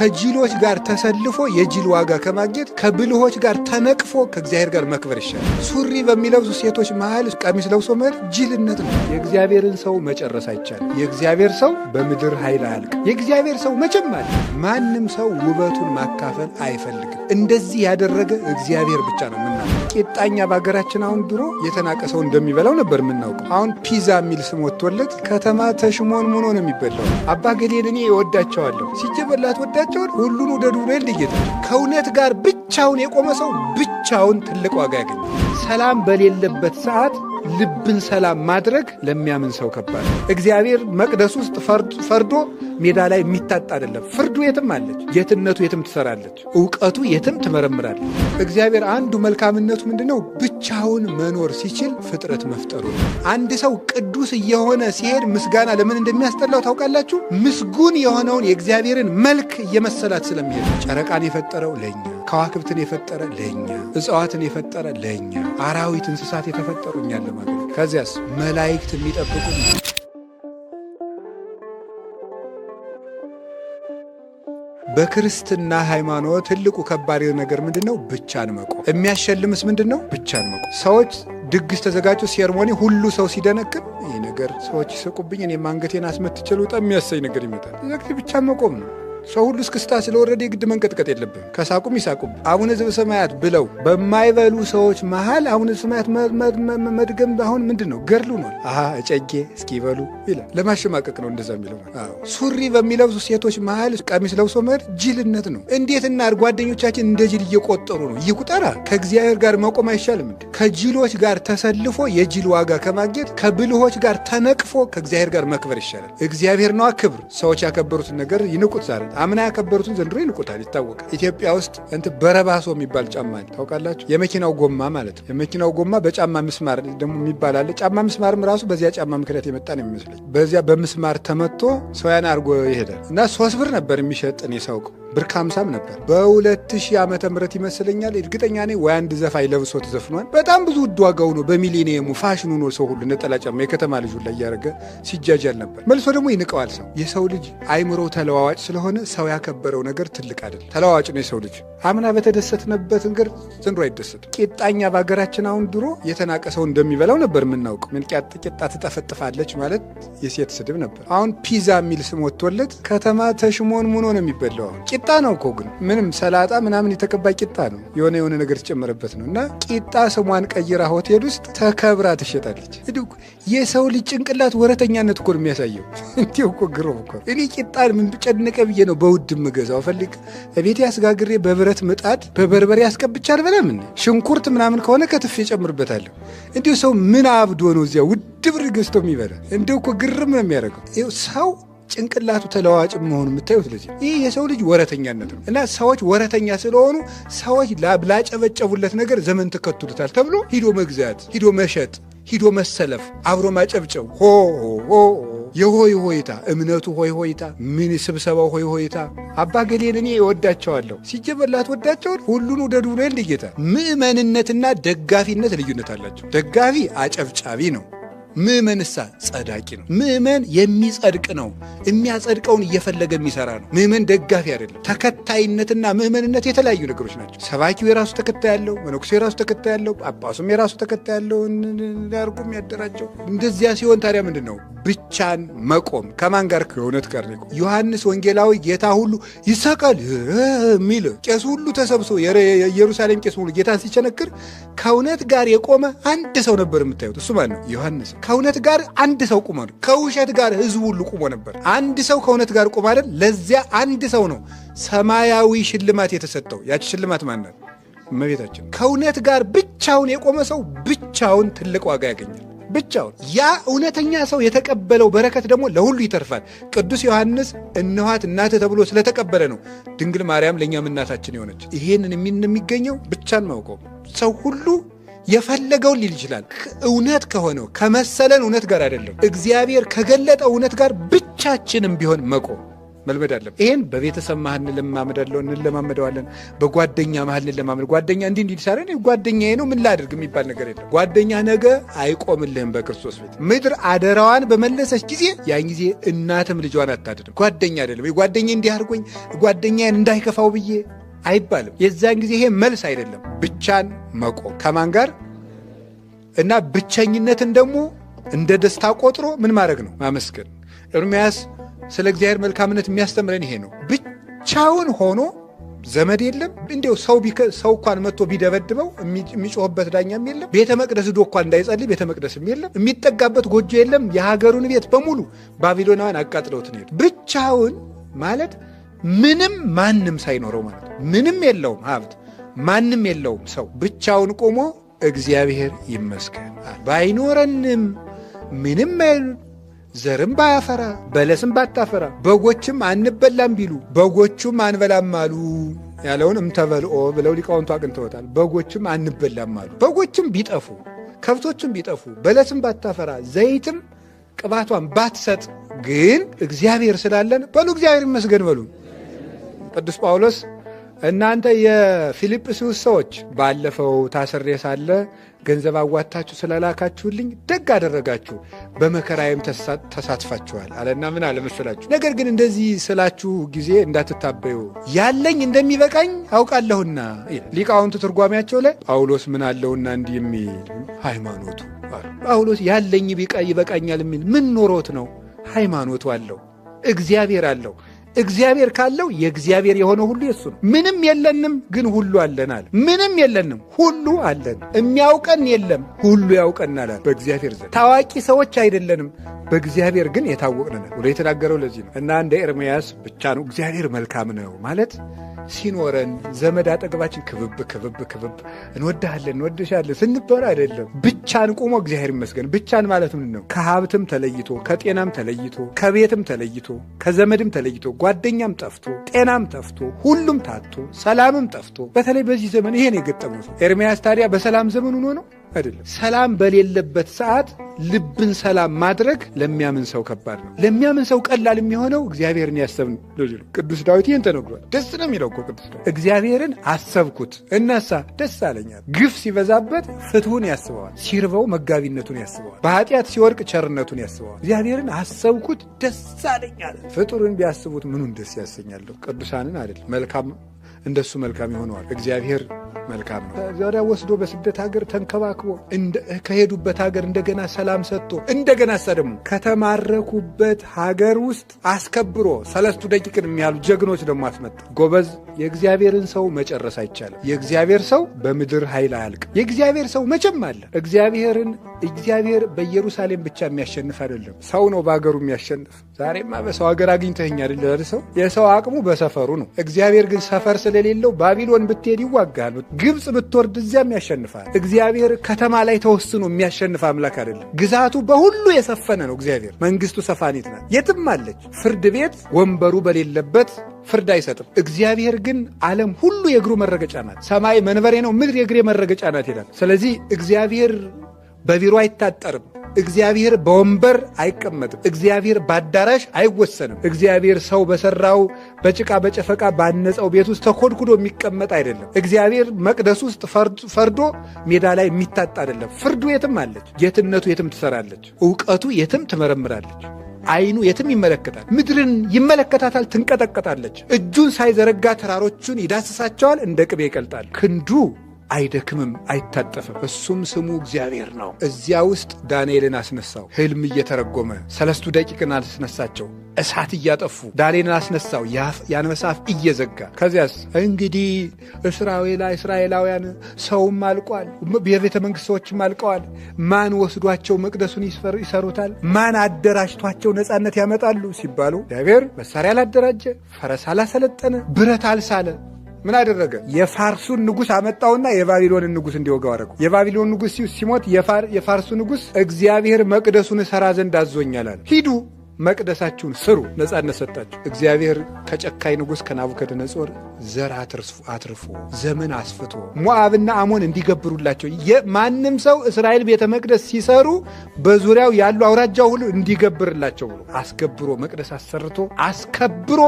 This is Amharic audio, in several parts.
ከጅሎች ጋር ተሰልፎ የጅል ዋጋ ከማግኘት ከብልሆች ጋር ተነቅፎ ከእግዚአብሔር ጋር መክበር ይሻላል። ሱሪ በሚለብሱ ሴቶች መሃል ቀሚስ ለብሶ መሄድ ጅልነት ነው። የእግዚአብሔርን ሰው መጨረስ አይቻልም። የእግዚአብሔር ሰው በምድር ኃይል አያልቅ። የእግዚአብሔር ሰው መቼም አለ። ማንም ሰው ውበቱን ማካፈል አይፈልግም። እንደዚህ ያደረገ እግዚአብሔር ብቻ ነው የምናውቀው። ቂጣኛ በሀገራችን አሁን ድሮ የተናቀ ሰው እንደሚበላው ነበር የምናውቀው። አሁን ፒዛ የሚል ስም ወጥቶለት ከተማ ተሽሞን ሙኖ ነው የሚበላው። አባ ገሌን እኔ እወዳቸዋለሁ ሲጀበላት ወዳቸውን ሁሉን ወደ ዱሬ ልጌታ ከእውነት ጋር ብቻውን የቆመ ሰው ብቻውን ትልቅ ዋጋ ያገኛል። ሰላም በሌለበት ሰዓት ልብን ሰላም ማድረግ ለሚያምን ሰው ከባድ። እግዚአብሔር መቅደስ ውስጥ ፈርዶ ሜዳ ላይ የሚታጣ አይደለም። ፍርዱ የትም አለች፣ ጌትነቱ የትም ትሰራለች፣ ዕውቀቱ የትም ትመረምራለች። እግዚአብሔር አንዱ መልካምነቱ ምንድነው? ብቻውን መኖር ሲችል ፍጥረት መፍጠሩ። አንድ ሰው ቅዱስ እየሆነ ሲሄድ ምስጋና ለምን እንደሚያስጠላው ታውቃላችሁ? ምስጉን የሆነውን የእግዚአብሔርን መልክ እየመሰላት ስለሚሄድ። ጨረቃን የፈጠረው ለኛ፣ ከዋክብትን የፈጠረ ለኛ፣ እጽዋትን የፈጠረ ለኛ፣ አራዊት እንስሳት የተፈጠሩ እኛን ለማለት። ከዚያስ መላእክት የሚጠብቁ በክርስትና ሃይማኖት ትልቁ ከባድ ነገር ምንድነው? ብቻን መቆም። የሚያሸልምስ ምንድነው? ብቻን መቆም። ሰዎች ድግስ ተዘጋጁ፣ ሴርሞኒ፣ ሁሉ ሰው ሲደነክም ይህ ነገር ሰዎች ይስቁብኝ፣ እኔ አንገቴን አስመትቼ ልውጣ የሚያሰኝ ነገር ይመጣል። ስለዚህ ብቻን መቆም ነው። ሰው ሁሉ እስክስታ ስለወረደ የግድ መንቀጥቀጥ የለብን። ከሳቁም ይሳቁም። አቡነ ዘበሰማያት ብለው በማይበሉ ሰዎች መሃል አቡነ ዘበሰማያት መድገም አሁን ምንድን ነው? ገድሉ ነው። እጨጌ እስኪ ይበሉ ይላል። ለማሸማቀቅ ነው እንደዛ የሚለው። ሱሪ በሚለብሱ ሴቶች መሃል ቀሚስ ለብሶ መሄድ ጅልነት ነው። እንዴት እናድርግ? ጓደኞቻችን እንደ ጅል እየቆጠሩ ነው። ይቁጠራ። ከእግዚአብሔር ጋር መቆም አይሻልም እንዴ? ከጅሎች ጋር ተሰልፎ የጅል ዋጋ ከማግኘት ከብልሆች ጋር ተነቅፎ ከእግዚአብሔር ጋር መክበር ይሻላል። እግዚአብሔር ነዋ ክብር። ሰዎች ያከበሩትን ነገር ይንቁት። ዛሬ አምና ያከበሩትን ዘንድሮ ይንቁታል። ይታወቃል። ኢትዮጵያ ውስጥ በረባሶ የሚባል ጫማ ታውቃላችሁ? የመኪናው ጎማ ማለት ነው። የመኪናው ጎማ በጫማ ምስማር ደግሞ የሚባል አለ። ጫማ ምስማርም ራሱ በዚያ ጫማ ምክንያት የመጣ ነው የሚመስለኝ። በዚያ በምስማር ተመቶ ሰውያን አድርጎ ይሄዳል እና 3 ብር ነበር የሚሸጥ እኔ ሳውቀው። ብር ከ50 ነበር። በ2000 ዓመተ ምህረት ይመስለኛል። እርግጠኛ ነኝ ወይ አንድ ዘፋኝ ለብሶ ተዘፍኗል። በጣም ብዙ ውድ ዋጋው ነው። በሚሊኒየሙ ፋሽኑ ነው። ሰው ሁሉ ነጠላ ጫማ የከተማ ልጅ ላይ እያደረገ ሲጃጃል ነበር። መልሶ ደግሞ ይንቀዋል ሰው። የሰው ልጅ አይምሮ ተለዋዋጭ ስለሆነ ሰው ያከበረው ነገር ትልቅ አይደለም። ተለዋዋጭ ነው የሰው ልጅ። አምና በተደሰትንበት ነገር ዘንድሮ አይደሰትም። ቂጣኛ በሀገራችን አሁን ድሮ የተናቀ ሰው እንደሚበላው ነበር የምናውቀው። ምን ቂጣ ትጠፈጥፋለች ማለት የሴት ስድብ ነበር። አሁን ፒዛ የሚል ስም ወጥቶለት ከተማ ተሽሞን ሙኖ ነው የሚበላው። አሁን ቂጣ ነው እኮ ግን ምንም ሰላጣ ምናምን የተቀባ ቂጣ ነው። የሆነ ነገር ተጨመረበት ነው። እና ቂጣ ስሟን ቀይራ ሆቴል ውስጥ ተከብራ ትሸጣለች። የሰው ልጅ ጭንቅላት ወረተኛነት እኮ ነው የሚያሳየው። እንዲሁ እኮ ግሩም እኮ። እኔ ቂጣ ምን ጨነቀ ብዬ ነው በውድ ምገዛው። ፈልግ እቤቴ ያስጋግሬ በብረት ምጣድ በበርበሬ ያስቀብቻ አልበላም። ሽንኩርት ምናምን ከሆነ ከትፌ ጨምርበታለሁ። እንዲሁ ሰው ምን አብዶ ነው እዚያ ውድ ብር ገዝቶ የሚበላ? እንዲሁ እኮ ግርም ነው የሚያደርገው። ሰው ጭንቅላቱ ተለዋዋጭ መሆኑ የምታዩት ለዚህ ይህ የሰው ልጅ ወረተኛነት ነው። እና ሰዎች ወረተኛ ስለሆኑ ሰዎች ላጨበጨቡለት ነገር ዘመን ተከትሉታል ተብሎ ሂዶ መግዛት፣ ሂዶ መሸጥ፣ ሂዶ መሰለፍ፣ አብሮ ማጨብጨብ፣ የሆይ ሆይታ እምነቱ ሆይ ሆይታ፣ ምን ስብሰባው ሆይ ሆይታ። አባ ገሌን እኔ እወዳቸዋለሁ ሲጀበላት ወዳቸውን ሁሉን ወደ ዱሬ ልጌታ። ምእመንነትና ደጋፊነት ልዩነት አላቸው። ደጋፊ አጨብጫቢ ነው። ምእመንሳ ጸዳቂ ነው። ምእመን የሚጸድቅ ነው። የሚያጸድቀውን እየፈለገ የሚሰራ ነው። ምእመን ደጋፊ አይደለም። ተከታይነትና ምእመንነት የተለያዩ ነገሮች ናቸው። ሰባኪው የራሱ ተከታይ ያለው፣ መነኩሴው የራሱ ተከታይ ያለው፣ ጳጳሱም የራሱ ተከታይ ያለው ያርጉ የሚያደራጀው። እንደዚያ ሲሆን ታዲያ ምንድን ነው? ብቻን መቆም። ከማን ጋር? ከእውነት ጋር ነው። ዮሐንስ ወንጌላዊ ጌታ ሁሉ ይሰቀል የሚል ቄሱ ሁሉ ተሰብስቦ የኢየሩሳሌም ቄስ ሁሉ ጌታን ሲቸነክር ከእውነት ጋር የቆመ አንድ ሰው ነበር የምታዩት። እሱ ማን ነው? ዮሐንስ። ከእውነት ጋር አንድ ሰው ቁሞ ነው። ከውሸት ጋር ህዝቡ ሁሉ ቁሞ ነበር። አንድ ሰው ከእውነት ጋር ቁሞ አይደል? ለዚያ አንድ ሰው ነው ሰማያዊ ሽልማት የተሰጠው። ያቺ ሽልማት ማን ናት? እመቤታችን። ከእውነት ጋር ብቻውን የቆመ ሰው ብቻውን ትልቅ ዋጋ ያገኛል። ብቻውን። ያ እውነተኛ ሰው የተቀበለው በረከት ደግሞ ለሁሉ ይተርፋል። ቅዱስ ዮሐንስ እነኋት እናትህ ተብሎ ስለተቀበለ ነው ድንግል ማርያም ለእኛም እናታችን የሆነች። ይሄንን የሚገኘው ብቻን ማውቀው። ሰው ሁሉ የፈለገውን ሊል ይችላል። እውነት ከሆነው ከመሰለን እውነት ጋር አይደለም፣ እግዚአብሔር ከገለጠው እውነት ጋር ብቻችንም ቢሆን መቆም። መልመድ አለብን። ይሄን በቤተሰብ መሀል እንለማመደዋለን። በጓደኛ መሀል እንለማመድ። ጓደኛ እንዲህ ሳይሆን ጓደኛዬ ነው ምን ላድርግ የሚባል ነገር የለም። ጓደኛ ነገ አይቆምልህም በክርስቶስ ቤት። ምድር አደራዋን በመለሰች ጊዜ ያን ጊዜ እናትም ልጇን አታድንም። ጓደኛ አይደለም ጓደኛ እንዲህ አድርጎኝ ጓደኛዬን እንዳይከፋው ብዬ አይባልም። የዛን ጊዜ ይሄ መልስ አይደለም። ብቻን መቆም ከማን ጋር እና ብቸኝነትን ደግሞ እንደ ደስታ ቆጥሮ ምን ማድረግ ነው? ማመስገን። ኤርምያስ ስለ እግዚአብሔር መልካምነት የሚያስተምረን ይሄ ነው። ብቻውን ሆኖ ዘመድ የለም። እንዲያው ሰው እንኳን መጥቶ ቢደበድበው የሚጮህበት ዳኛም የለም። ቤተ መቅደስ ዶ እንኳን እንዳይጸልይ ቤተ መቅደስም የለም። የሚጠጋበት ጎጆ የለም። የሀገሩን ቤት በሙሉ ባቢሎናውያን አቃጥለውት ነው። ብቻውን ማለት ምንም ማንም ሳይኖረው ማለት ምንም የለውም ሀብት፣ ማንም የለውም ሰው ብቻውን ቆሞ እግዚአብሔር ይመስገን ባይኖረንም ምንም ዘርም ባያፈራ በለስም ባታፈራ በጎችም አንበላም ቢሉ በጎቹም አንበላም አሉ ያለውን እምተበልኦ ብለው ሊቃውንቱ አቅንተውታል። በጎችም አንበላም አሉ። በጎችም ቢጠፉ ከብቶችም ቢጠፉ በለስም ባታፈራ ዘይትም ቅባቷን ባትሰጥ ግን እግዚአብሔር ስላለን በሉ እግዚአብሔር ይመስገን በሉ። ቅዱስ ጳውሎስ እናንተ የፊልጵስዩስ ሰዎች ባለፈው ታስሬ ሳለ ገንዘብ አዋታችሁ ስለላካችሁልኝ ደግ አደረጋችሁ፣ በመከራዬም ተሳትፋችኋል አለና ምን አለ መሰላችሁ? ነገር ግን እንደዚህ ስላችሁ ጊዜ እንዳትታበዩ ያለኝ እንደሚበቃኝ አውቃለሁና። ሊቃውንቱ ትርጓሜያቸው ላይ ጳውሎስ ምን አለውና እንዲህ የሚል ሃይማኖቱ ጳውሎስ ያለኝ ይበቃኛል የሚል ምን ኖሮት ነው? ሃይማኖቱ አለው፣ እግዚአብሔር አለው። እግዚአብሔር ካለው የእግዚአብሔር የሆነ ሁሉ የሱ ነው። ምንም የለንም ግን ሁሉ አለን አለ። ምንም የለንም ሁሉ አለን። የሚያውቀን የለም ሁሉ ያውቀናል አለ በእግዚአብሔር ዘንድ። ታዋቂ ሰዎች አይደለንም በእግዚአብሔር ግን የታወቅን ብሎ የተናገረው ለዚህ ነው። እና እንደ ኤርምያስ ብቻ ነው እግዚአብሔር መልካም ነው ማለት ሲኖረን ዘመድ አጠገባችን ክብብ እንወድሃለን እንወድሻለን ስንባል አይደለም። ብቻን ቆሞ እግዚአብሔር ይመስገን። ብቻን ማለት ምን ነው? ከሀብትም ተለይቶ ከጤናም ተለይቶ ከቤትም ተለይቶ ከዘመድም ተለይቶ ጓደኛም ጠፍቶ ጤናም ጠፍቶ ሁሉም ታጥቶ ሰላምም ጠፍቶ በተለይ በዚህ ዘመን ይሄን የገጠመው ኤርምያስ ታዲያ በሰላም ዘመን ሆኖ ነው አይደለም። ሰላም በሌለበት ሰዓት ልብን ሰላም ማድረግ ለሚያምን ሰው ከባድ ነው። ለሚያምን ሰው ቀላል የሚሆነው እግዚአብሔርን ያሰብን ነው። ቅዱስ ዳዊት ይህን ተነግሯል። ደስ ነው የሚለው እኮ ቅዱስ ዳዊት እግዚአብሔርን አሰብኩት እናሳ ደስ አለኛል። ግፍ ሲበዛበት ፍትሁን ያስበዋል፣ ሲርበው መጋቢነቱን ያስበዋል፣ በኃጢአት ሲወርቅ ቸርነቱን ያስበዋል። እግዚአብሔርን አሰብኩት ደስ አለኛል። ፍጡርን ቢያስቡት ምኑን ደስ ያሰኛለሁ? ቅዱሳንን አይደለም። መልካም እንደሱ መልካም ይሆነዋል። እግዚአብሔር መልካም ነው። ዛሬ ወስዶ በስደት ሀገር ተንከባክቦ ከሄዱበት ሀገር እንደገና ሰላም ሰጥቶ እንደገና ደግሞ ከተማረኩበት ሀገር ውስጥ አስከብሮ 3 ደቂቅን የሚያሉ ጀግኖች ደግሞ አስመጣ። ጎበዝ። የእግዚአብሔርን ሰው መጨረስ አይቻልም። የእግዚአብሔር ሰው በምድር ኃይል አያልቅም። የእግዚአብሔር ሰው መቼም አለ። እግዚአብሔር በኢየሩሳሌም ብቻ የሚያሸንፍ አይደለም። ሰው ነው በሀገሩ የሚያሸንፍ። ዛሬማ በሰው ሀገር አግኝተኸኝ አይደል? ሰው የሰው አቅሙ በሰፈሩ ነው። እግዚአብሔር ግን ሰፈር ስለሌለው ባቢሎን ብትሄድ ይዋጋል። ግብፅ ብትወርድ እዚያም ያሸንፋል። እግዚአብሔር ከተማ ላይ ተወስኖ የሚያሸንፍ አምላክ አይደለም። ግዛቱ በሁሉ የሰፈነ ነው። እግዚአብሔር መንግስቱ ሰፋኒት ናት፣ የትም አለች። ፍርድ ቤት ወንበሩ በሌለበት ፍርድ አይሰጥም። እግዚአብሔር ግን ዓለም ሁሉ የእግሩ መረገጫ ናት። ሰማይ መንበሬ ነው፣ ምድር የእግሬ መረገጫ ናት ይላል። ስለዚህ እግዚአብሔር በቢሮ አይታጠርም። እግዚአብሔር በወንበር አይቀመጥም። እግዚአብሔር በአዳራሽ አይወሰንም። እግዚአብሔር ሰው በሰራው በጭቃ በጨፈቃ ባነጸው ቤት ውስጥ ተኮድኩዶ የሚቀመጥ አይደለም። እግዚአብሔር መቅደስ ውስጥ ፈርዶ ሜዳ ላይ የሚታጣ አይደለም። ፍርዱ የትም አለች። ጌትነቱ የትም ትሰራለች። ዕውቀቱ የትም ትመረምራለች። ዓይኑ የትም ይመለከታል። ምድርን ይመለከታታል፣ ትንቀጠቀጣለች። እጁን ሳይዘረጋ ተራሮቹን ይዳስሳቸዋል፣ እንደ ቅቤ ይቀልጣል። ክንዱ አይደክምም፣ አይታጠፍም። እሱም ስሙ እግዚአብሔር ነው። እዚያ ውስጥ ዳንኤልን አስነሳው። ሕልም እየተረጎመ 3 ደቂቅን አስነሳቸው። እሳት እያጠፉ ዳንኤልን አስነሳው። የአንበሳ አፍ እየዘጋ ከዚያስ እንግዲህ እስራኤላውያን ሰውም አልቋል፣ የቤተ መንግሥት ሰዎችም አልቀዋል። ማን ወስዷቸው መቅደሱን ይሰሩታል? ማን አደራጅቷቸው ነፃነት ያመጣሉ ሲባሉ እግዚአብሔር መሳሪያ አላደራጀ፣ ፈረስ አላሰለጠነ፣ ብረት አልሳለ። ምን አደረገ? የፋርሱን ንጉሥ አመጣውና የባቢሎንን ንጉሥ እንዲወጋው አደረገው። የባቢሎን ንጉሥ ሲሞት የፋርሱ ንጉሥ እግዚአብሔር መቅደሱን እሰራ ዘንድ አዞኛል አለ። ሂዱ መቅደሳችሁን ስሩ፣ ነጻነት ሰጣችሁ። እግዚአብሔር ከጨካኝ ንጉሥ ከናቡከደነጾር ዘር አትርፎ ዘመን አስፍቶ ሞዓብና አሞን እንዲገብሩላቸው ማንም ሰው እስራኤል ቤተ መቅደስ ሲሰሩ በዙሪያው ያሉ አውራጃው ሁሉ እንዲገብርላቸው ብሎ አስገብሮ መቅደስ አሰርቶ አስከብሮ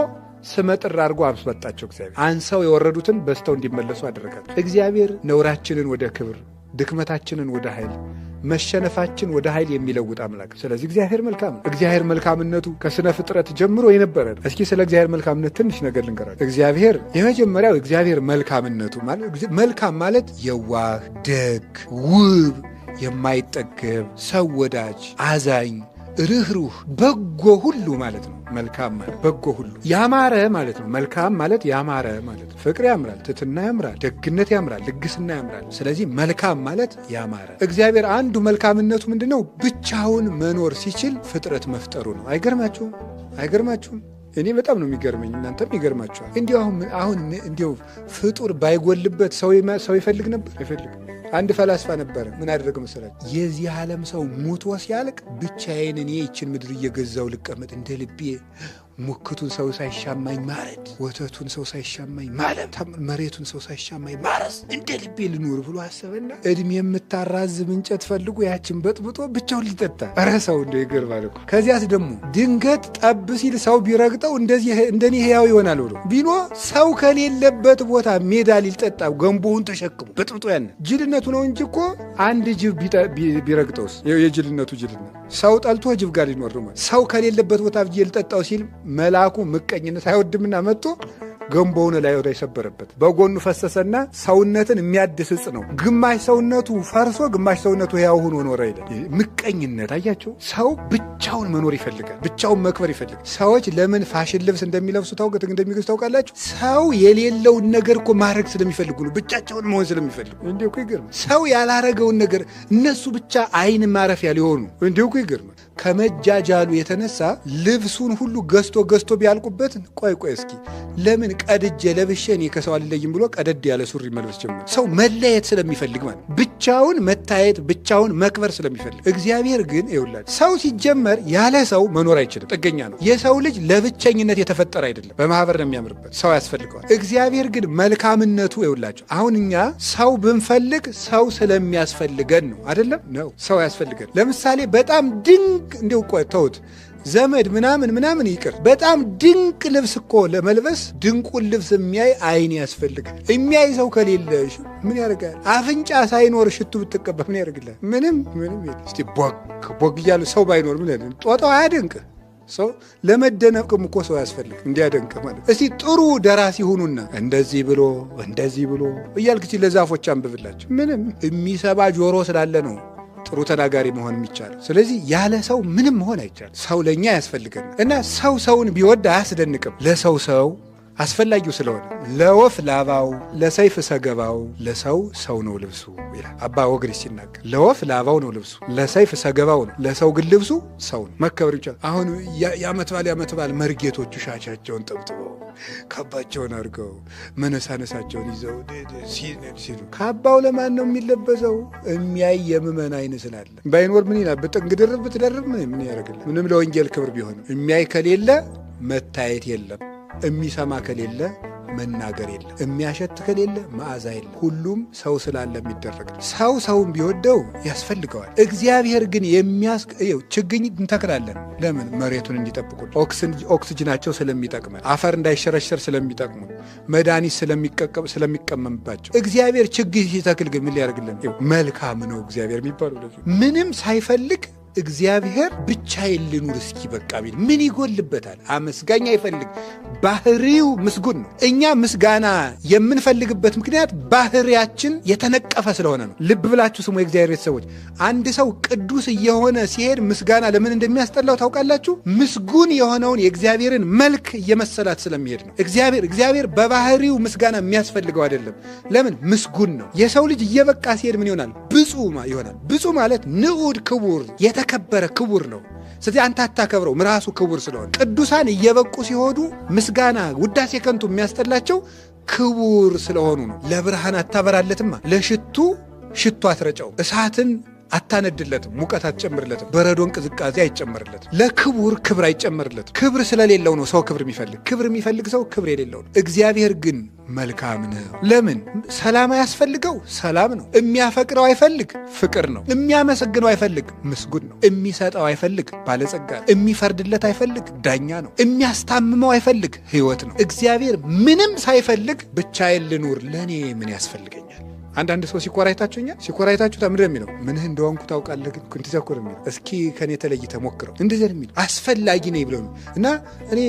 ስመጥር አድርጎ አስመጣቸው። እግዚአብሔር አንሰው የወረዱትን በስተው እንዲመለሱ አደረጋቸው። እግዚአብሔር ነውራችንን ወደ ክብር፣ ድክመታችንን ወደ ኃይል፣ መሸነፋችን ወደ ኃይል የሚለውጥ አምላክ። ስለዚህ እግዚአብሔር መልካም ነው። እግዚአብሔር መልካምነቱ ከስነ ፍጥረት ጀምሮ የነበረ ነው። እስኪ ስለ እግዚአብሔር መልካምነት ትንሽ ነገር ልንገራችሁ። እግዚአብሔር የመጀመሪያው እግዚአብሔር መልካምነቱ ማለት መልካም ማለት የዋህ፣ ደግ፣ ውብ፣ የማይጠገብ፣ ሰው ወዳጅ፣ አዛኝ፣ ርኅሩህ፣ በጎ ሁሉ ማለት ነው። መልካም ማለት በጎ ሁሉ፣ ያማረ ማለት ነው። መልካም ማለት ያማረ ማለት ነው። ፍቅር ያምራል፣ ትሕትና ያምራል፣ ደግነት ያምራል፣ ልግስና ያምራል። ስለዚህ መልካም ማለት ያማረ። እግዚአብሔር አንዱ መልካምነቱ ምንድን ነው? ብቻውን መኖር ሲችል ፍጥረት መፍጠሩ ነው። አይገርማችሁም? አይገርማችሁም? እኔ በጣም ነው የሚገርመኝ፣ እናንተም ይገርማችኋል። እንዲሁ አሁን እንዲሁ ፍጡር ባይጎልበት ሰው ይፈልግ ነበር? አይፈልግም። አንድ ፈላስፋ ነበረ። ምን አደረገ መሰላችሁ? የዚህ ዓለም ሰው ሙቶ ሲያልቅ ብቻዬን እኔ ይችን ምድር እየገዛው ልቀመጥ እንደ ልቤ ሙክቱን ሰው ሳይሻማኝ ማረድ፣ ወተቱን ሰው ሳይሻማኝ ማለም፣ መሬቱን ሰው ሳይሻማኝ ማረስ፣ እንደ ልቤ ልኑር ብሎ አሰበና እድሜ የምታራዝም እንጨት ፈልጎ ያችን በጥብጦ ብቻውን ሊጠጣ። ኧረ ሰው እንደ ይገርማል እኮ። ከዚያስ ደግሞ ድንገት ጠብ ሲል ሰው ቢረግጠው እንደኔ ሕያው ይሆናል ብሎ ቢኖ ሰው ከሌለበት ቦታ ሜዳ ሊጠጣ ገንቦውን ተሸክሞ በጥብጦ ያነ ጅልነቱ ነው እንጂ እኮ አንድ ጅብ ቢረግጠውስ የጅልነቱ ጅልነት። ሰው ጠልቶ ጅብ ጋር ሊኖር ነው። ሰው ከሌለበት ቦታ ብዬ ልጠጣው ሲል መልአኩ ምቀኝነት አይወድምና መጥቶ ገንቦውን ላይ ወደ ይሰበረበት በጎኑ ፈሰሰና ሰውነትን የሚያድስ ዕፅ ነው። ግማሽ ሰውነቱ ፈርሶ ግማሽ ሰውነቱ ሕያው ሆኖ ኖረ ይላል። ምቀኝነት አያቸው። ሰው ብቻውን መኖር ይፈልጋል፣ ብቻውን መክበር ይፈልጋል። ሰዎች ለምን ፋሽን ልብስ እንደሚለብሱ እንደሚገዙ ታውቃላችሁ? ሰው የሌለውን ነገር እኮ ማድረግ ስለሚፈልጉ ነው። ብቻቸውን መሆን ስለሚፈልጉ። እንዲሁ እኮ ይገርማል። ሰው ያላረገውን ነገር እነሱ ብቻ አይን ማረፊያ ሊሆኑ። እንዲሁ እኮ ይገርማል። ከመጃጃሉ የተነሳ ልብሱን ሁሉ ገዝቶ ቢያልቁበት ቆይ እስኪ ለምን ቀድጄ ለብሼ እኔ ከሰው አልለይም ብሎ ቀደድ ያለ ሱሪ መልበስ ጀመረ። ሰው መለየት ስለሚፈልግ ማለት ብቻውን መታየት፣ ብቻውን መክበር ስለሚፈልግ። እግዚአብሔር ግን ይኸውላችሁ ሰው ሲጀመር ያለ ሰው መኖር አይችልም፣ ጥገኛ ነው። የሰው ልጅ ለብቸኝነት የተፈጠረ አይደለም፣ በማህበር ነው የሚያምርበት፣ ሰው ያስፈልገዋል። እግዚአብሔር ግን መልካምነቱ ይኸውላችሁ አሁን እኛ ሰው ብንፈልግ ሰው ስለሚያስፈልገን ነው አይደለም? ነው ሰው ያስፈልገን። ለምሳሌ በጣም ድንቅ እንዲው ቆይ ተውት ዘመድ ምናምን ይቅር። በጣም ድንቅ ልብስ እኮ ለመልበስ ድንቁን ልብስ የሚያይ አይን ያስፈልጋል። የሚያይ ሰው ከሌለ ምን ያደርጋል? አፍንጫ ሳይኖር ሽቱ ብትቀባ ምን ያደርግላል? ምንም እስቲ ቦግ እያሉ ሰው ባይኖር ምን ያደርግ? ጦጣው አያደንቅ። ሰው ለመደነቅም እኮ ሰው ያስፈልግ እንዲያደንቅ ማለት። እስቲ ጥሩ ደራሲ ሁኑና እንደዚህ ብሎ እያልክ ለዛፎች አንብብላቸው። ምንም የሚሰባ ጆሮ ስላለ ነው ጥሩ ተናጋሪ መሆን የሚቻለው። ስለዚህ ያለ ሰው ምንም መሆን አይቻልም። ሰው ለእኛ ያስፈልገን እና ሰውን ቢወድ አያስደንቅም። ለሰው አስፈላጊው ስለሆነ ለወፍ ላባው፣ ለሰይፍ ሰገባው፣ ለሰው ሰው ነው ልብሱ ይላል አባ ወግሪ ሲናገር። ለወፍ ላባው ነው ልብሱ፣ ለሰይፍ ሰገባው ነው፣ ለሰው ግን ልብሱ ሰው ነው። መከበር ይቻላል። አሁን የዓመት በዓል መርጌቶቹ ሻቻቸውን ጠብጥበው ካባቸውን አድርገው መነሳነሳቸውን ይዘው ሲሉ ካባው ለማን ነው የሚለበሰው? የሚያይ የምመን አይን ስላለ። ባይኖር ምን ይላል? ብጥንግ ድርብ ብትደርብ ምን ያደርግልህ? ምንም ለወንጌል ክብር ቢሆንም የሚያይ ከሌለ መታየት የለም፣ የሚሰማ ከሌለ መናገር የለም፣ የሚያሸት ከሌለ መዓዛ የለም። ሁሉም ሰው ስላለ የሚደረግ ሰውን ቢወደው ያስፈልገዋል። እግዚአብሔር ግን ችግኝ እንተክላለን። ለምን? መሬቱን እንዲጠብቁ፣ ኦክስጅናቸው ስለሚጠቅመን፣ አፈር እንዳይሸረሸር ስለሚጠቅሙ፣ መድኃኒት ስለሚቀመምባቸው። እግዚአብሔር ችግኝ ሲተክል ግን ምን ሊያደርግልን? መልካም ነው እግዚአብሔር የሚባለው ምንም ሳይፈልግ እግዚአብሔር ብቻዬን ልኑር እስኪ በቃ ቢል ምን ይጎልበታል? አመስጋኝ አይፈልግ። ባህሪው ምስጉን ነው። እኛ ምስጋና የምንፈልግበት ምክንያት ባህሪያችን የተነቀፈ ስለሆነ ነው። ልብ ብላችሁ ስሙ የእግዚአብሔር ቤተሰቦች። አንድ ሰው ቅዱስ እየሆነ ሲሄድ ምስጋና ለምን እንደሚያስጠላው ታውቃላችሁ? ምስጉን የሆነውን የእግዚአብሔርን መልክ እየመሰላት ስለሚሄድ ነው። እግዚአብሔር በባህሪው ምስጋና የሚያስፈልገው አይደለም። ለምን? ምስጉን ነው። የሰው ልጅ እየበቃ ሲሄድ ምን ይሆናል? ብፁዕ ይሆናል። ብፁዕ ማለት ንዑድ፣ ክቡር፣ የተከበረ ክቡር ነው። ስለዚህ አንተ አታከብረው፣ ራሱ ክቡር ስለሆነ። ቅዱሳን እየበቁ ሲሆኑ ምስጋና፣ ውዳሴ ከንቱ የሚያስጠላቸው ክቡር ስለሆኑ ነው። ለብርሃን አታበራለትማ፣ ለሽቱ ሽቱ አትረጨው፣ እሳትን አታነድለትም፣ ሙቀት አትጨምርለትም፣ በረዶን ቅዝቃዜ አይጨምርለትም፣ ለክቡር ክብር አይጨምርለትም። ክብር ስለሌለው ነው ሰው ክብር የሚፈልግ። ክብር የሚፈልግ ሰው ክብር የሌለው ነው። እግዚአብሔር ግን መልካም ነው። ለምን? ሰላም አያስፈልገው፣ ሰላም ነው። የሚያፈቅረው አይፈልግ፣ ፍቅር ነው። የሚያመሰግነው አይፈልግ፣ ምስጉን ነው። የሚሰጠው አይፈልግ፣ ባለጸጋ ነው። የሚፈርድለት አይፈልግ፣ ዳኛ ነው። የሚያስታምመው አይፈልግ፣ ሕይወት ነው። እግዚአብሔር ምንም ሳይፈልግ ብቻዬን ልኑር፣ ለእኔ ምን ያስፈልገኛል? አንዳንድ ሰው ሲኮራ አይታችሁኛል? ሲኮራ አይታችሁታ? ምንድን የሚለው? ምንህ እንደሆንኩ ታውቃለህ፣ ግን እንደዚያ እኮ ነው የሚለው። እስኪ ከኔ ተለይተህ ሞክረው። እንደዚያ ነው የሚለው። አስፈላጊ ነኝ ብለው ነው። እና እኔ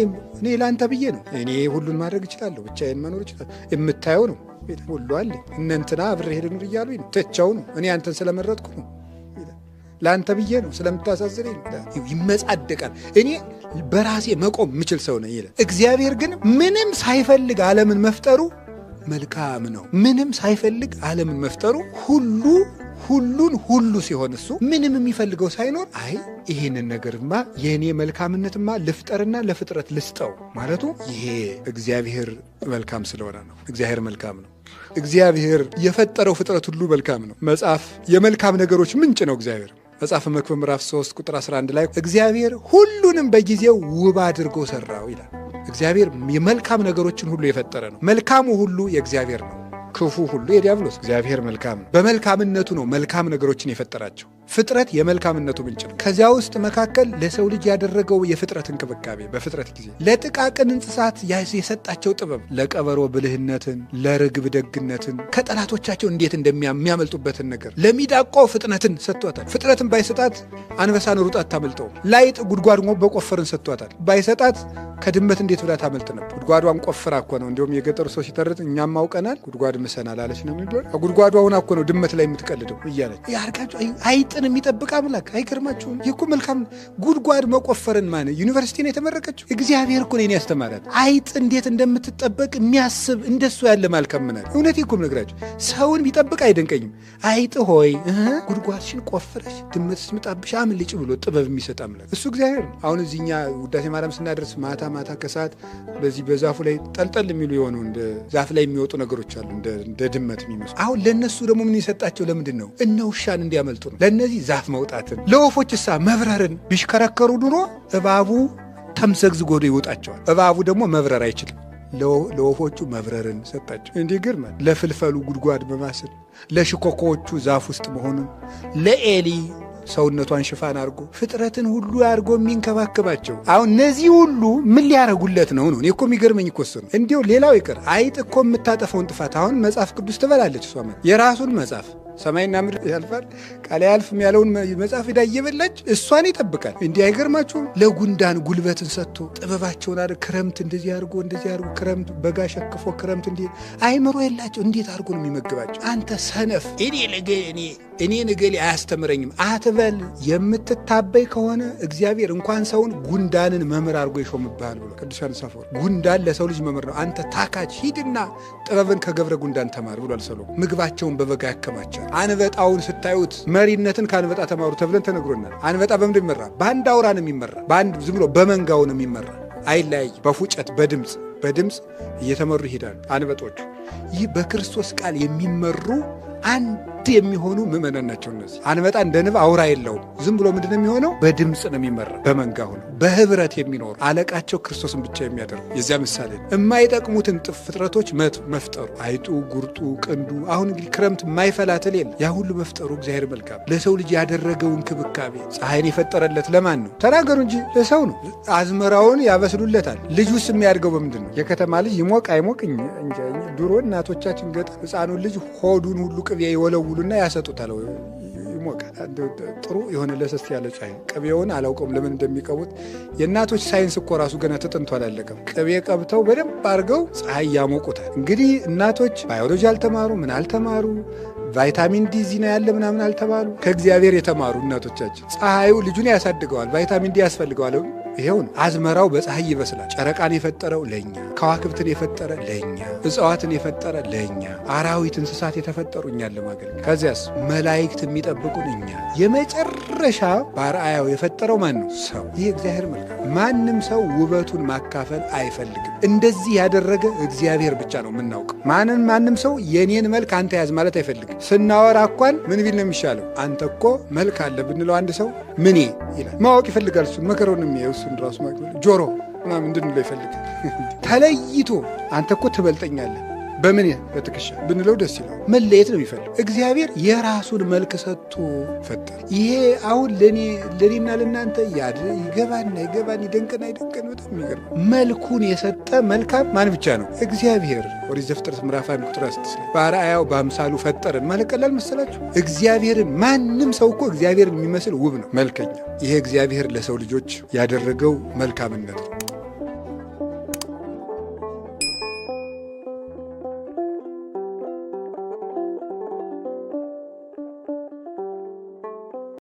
ለአንተ ብዬ ነው። እኔ ሁሉን ማድረግ እችላለሁ፣ ብቻዬን መኖር እችላለሁ። የምታየው ነው ሁሉ አለ። እነ እንትና አብሬ ልኑር እያሉኝ ነው። ትቼው ነው። እኔ አንተን ስለመረጥኩ ነው። ለአንተ ብዬ ነው፣ ስለምታሳዝነኝ ነው። ይመጻደቃል። እኔ በራሴ መቆም የምችል ሰው ነኝ ይላል። እግዚአብሔር ግን ምንም ሳይፈልግ ዓለምን መፍጠሩ መልካም ነው። ምንም ሳይፈልግ ዓለምን መፍጠሩ ሁሉን ሁሉ ሲሆን እሱ ምንም የሚፈልገው ሳይኖር አይ ይሄንን ነገርማ የእኔ መልካምነትማ ልፍጠርና ለፍጥረት ልስጠው ማለቱ ይሄ እግዚአብሔር መልካም ስለሆነ ነው። እግዚአብሔር መልካም ነው። እግዚአብሔር የፈጠረው ፍጥረት ሁሉ መልካም ነው። መጽሐፍ የመልካም ነገሮች ምንጭ ነው እግዚአብሔር። መጽሐፈ መክብብ ምዕራፍ 3 ቁጥር 11 ላይ እግዚአብሔር ሁሉንም በጊዜው ውብ አድርጎ ሰራው ይላል። እግዚአብሔር የመልካም ነገሮችን ሁሉ የፈጠረ ነው። መልካሙ ሁሉ የእግዚአብሔር ነው፣ ክፉ ሁሉ የዲያብሎስ። እግዚአብሔር መልካም ነው። በመልካምነቱ ነው መልካም ነገሮችን የፈጠራቸው። ፍጥረት የመልካምነቱ ምንጭ ነው። ከዚያ ውስጥ መካከል ለሰው ልጅ ያደረገው የፍጥረት እንክብካቤ፣ በፍጥረት ጊዜ ለጥቃቅን እንስሳት የሰጣቸው ጥበብ፣ ለቀበሮ ብልህነትን፣ ለርግብ ደግነትን፣ ከጠላቶቻቸው እንዴት እንደሚያመልጡበትን ነገር፣ ለሚዳቆ ፍጥነትን ሰጥቷታል። ፍጥነትን ባይሰጣት አንበሳን ሩጣ አታመልጠውም። ላይጥ ጉድጓድ በቆፈርን ሰጥቷታል። ባይሰጣት ከድመት እንዴት ብላ ታመልጥ ነበር? ጉድጓዷን ቆፍራ እኮ ነው። እንዲሁም የገጠሩ ሰው ሲተርት እኛም አውቀናል፣ ጉድጓድ ምሰናል አለች ነው የሚባለው። ጉድጓዷ ሆና እኮ ነው ድመት ላይ የምትቀልደው እያለች ያርጋቸው። አይጥን የሚጠብቅ አምላክ አይገርማችሁም? ይህ እኮ መልካም ጉድጓድ መቆፈርን ማለት ዩኒቨርሲቲ ነው የተመረቀችው። እግዚአብሔር እኮ ነው ያስተማራት። አይጥ እንዴት እንደምትጠበቅ የሚያስብ እንደሱ ያለ መልካም ምናል። እውነት እኮ ነግራችሁ ሰውን ቢጠብቅ አይደንቀኝም። አይጥ ሆይ ጉድጓድሽን ቆፍረሽ ድመት ስምጣብሽ አምልጭ ብሎ ጥበብ የሚሰጥ አምላክ እሱ እግዚአብሔር ነው። አሁን እዚህኛ ውዳሴ ማርያም ስናደርስ ማታ ከሰዓት በዚህ በዛፉ ላይ ጠልጠል የሚሉ የሆኑ እንደ ዛፍ ላይ የሚወጡ ነገሮች አሉ፣ እንደ ድመት የሚመስሉ። አሁን ለነሱ ደግሞ ምን የሰጣቸው ለምንድን ነው? እነ ውሻን እንዲያመልጡ ነው። ለነዚህ ዛፍ መውጣትን፣ ለወፎች እሳ መብረርን ቢሽከረከሩ ድሮ እባቡ ተምዘግዝጎ ይወጣቸዋል። እባቡ ደግሞ መብረር አይችልም። ለወፎቹ መብረርን ሰጣቸው። እንዲህ ግርማል። ለፍልፈሉ ጉድጓድ በማስል ለሽኮኮዎቹ ዛፍ ውስጥ መሆኑን ለኤሊ ሰውነቷን ሽፋን አድርጎ ፍጥረትን ሁሉ አድርጎ የሚንከባከባቸው። አሁን እነዚህ ሁሉ ምን ሊያረጉለት ነው? እኔ እኮ የሚገርመኝ እኮ እሱ ነው። እንዲሁ ሌላው ይቅር፣ አይጥ እኮ የምታጠፈውን ጥፋት አሁን መጽሐፍ ቅዱስ ትበላለች። እሷ የራሱን መጽሐፍ ሰማይና ምድር ያልፋል ቃል አያልፍም ያለውን መጽሐፍ ሄዳ እየበላች እሷን ይጠብቃል። እንዲህ አይገርማችሁም? ለጉንዳን ጉልበትን ሰጥቶ ጥበባቸውን አድርጎ ክረምት እንደዚህ አድርጎ ክረምት በጋ ሸክፎ ክረምት እንዲህ አይምሮ የላቸው እንዴት አድርጎ ነው የሚመግባቸው? አንተ ሰነፍ እኔ ነገሌ አያስተምረኝም አትበል። የምትታበይ ከሆነ እግዚአብሔር እንኳን ሰውን ጉንዳንን መምህር አድርጎ ይሾምብሃል ብሎ ቅዱስ ዮሐንስ አፈወርቅ። ጉንዳን ለሰው ልጅ መምህር ነው። አንተ ታካች ሂድና ጥበብን ከገብረ ጉንዳን ተማር ብሏል ሰሎሞን። ምግባቸውን በበጋ ያከማቻል። አንበጣውን ስታዩት መሪነትን ከአንበጣ ተማሩ ተብለን ተነግሮናል። አንበጣ በምንድን ይመራ? በአንድ አውራ ነው የሚመራ። በአንድ ዝም ብሎ በመንጋው ነው የሚመራ። አይለያይ። በፉጨት በድምፅ እየተመሩ ይሄዳሉ አንበጦቹ። ይህ በክርስቶስ ቃል የሚመሩ አንድ የሚሆኑ ምእመናን ናቸው። እነዚህ አንበጣ እንደ ንብ አውራ የለውም። ዝም ብሎ ምንድን ነው የሚሆነው? በድምፅ ነው የሚመራ። በመንጋ ሆነ በህብረት የሚኖሩ አለቃቸው ክርስቶስን ብቻ የሚያደርጉ የዚያ ምሳሌ ነው። የማይጠቅሙትን ፍጥረቶች መፍጠሩ፣ አይጡ፣ ጉርጡ፣ ቅንዱ። አሁን እንግዲህ ክረምት የማይፈላ ትል የለ። ያ ሁሉ መፍጠሩ እግዚአብሔር መልካም። ለሰው ልጅ ያደረገው እንክብካቤ፣ ፀሐይን የፈጠረለት ለማን ነው? ተናገሩ እንጂ ለሰው ነው። አዝመራውን ያበስሉለታል። ልጁስ የሚያድገው በምንድን ነው? የከተማ ልጅ ይሞቅ አይሞቅ እንጂ ድሮ እናቶቻችን ገጠር ሕፃኑን ልጅ ሆዱን ሁሉ ቅቤ ይወለውሉና ያሰጡታል። ይሞቃል። ጥሩ የሆነ ለሰስ ያለ ፀሐይ። ቅቤውን አላውቀውም ለምን እንደሚቀቡት። የእናቶች ሳይንስ እኮ ራሱ ገና ተጠንቶ አላለቀም። ቅቤ ቀብተው በደንብ አድርገው ፀሐይ ያሞቁታል። እንግዲህ እናቶች ባዮሎጂ አልተማሩ፣ ምን አልተማሩ፣ ቫይታሚን ዲ ዚና ያለ ምናምን አልተባሉ። ከእግዚአብሔር የተማሩ እናቶቻችን ፀሐዩ ልጁን ያሳድገዋል። ቫይታሚን ዲ ያስፈልገዋል። ይሄው ነው። አዝመራው በፀሐይ ይበስላል። ጨረቃን የፈጠረው ለኛ፣ ከዋክብትን የፈጠረ ለኛ፣ እጽዋትን የፈጠረ ለኛ፣ አራዊት እንስሳት የተፈጠሩ እኛን ለማገልገል። ከዚያስ መላእክት የሚጠብቁን እኛ። የመጨረሻ በአርአያው የፈጠረው ማን ነው? ሰው። ይህ እግዚአብሔር መልካም። ማንም ሰው ውበቱን ማካፈል አይፈልግም። እንደዚህ ያደረገ እግዚአብሔር ብቻ ነው የምናውቀው። ማንም ሰው የኔን መልክ አንተ ያዝ ማለት አይፈልግም። ስናወራ እንኳን ምን ቢል ነው የሚሻለው? አንተ እኮ መልክ አለ ብንለው አንድ ሰው ምኔ ይላል። ማወቅ ይፈልጋል። እሱን መከረውን የሚያየው እሱን ራሱ ጆሮ ምናምን እንድንለው ይፈልጋል። ተለይቶ አንተ እኮ ትበልጠኛለህ በምን በትከሻ ብንለው ደስ ይላል። መለየት ነው የሚፈልግ። እግዚአብሔር የራሱን መልክ ሰጥቶ ፈጠረ። ይሄ አሁን ለኔና ለእናንተ ይገባና ይደንቀን አይደንቀን በጣም የሚገርም መልኩን የሰጠ መልካም ማን ብቻ ነው? እግዚአብሔር። ኦሪት ዘፍጥረት ምዕራፍ 1 ቁጥር 6 በአርአያው በአምሳሉ ፈጠረን ማለት ቀላል መሰላችሁ? እግዚአብሔርን ማንም ሰው እኮ እግዚአብሔርን የሚመስል ውብ ነው፣ መልከኛ። ይሄ እግዚአብሔር ለሰው ልጆች ያደረገው መልካምነት ነው።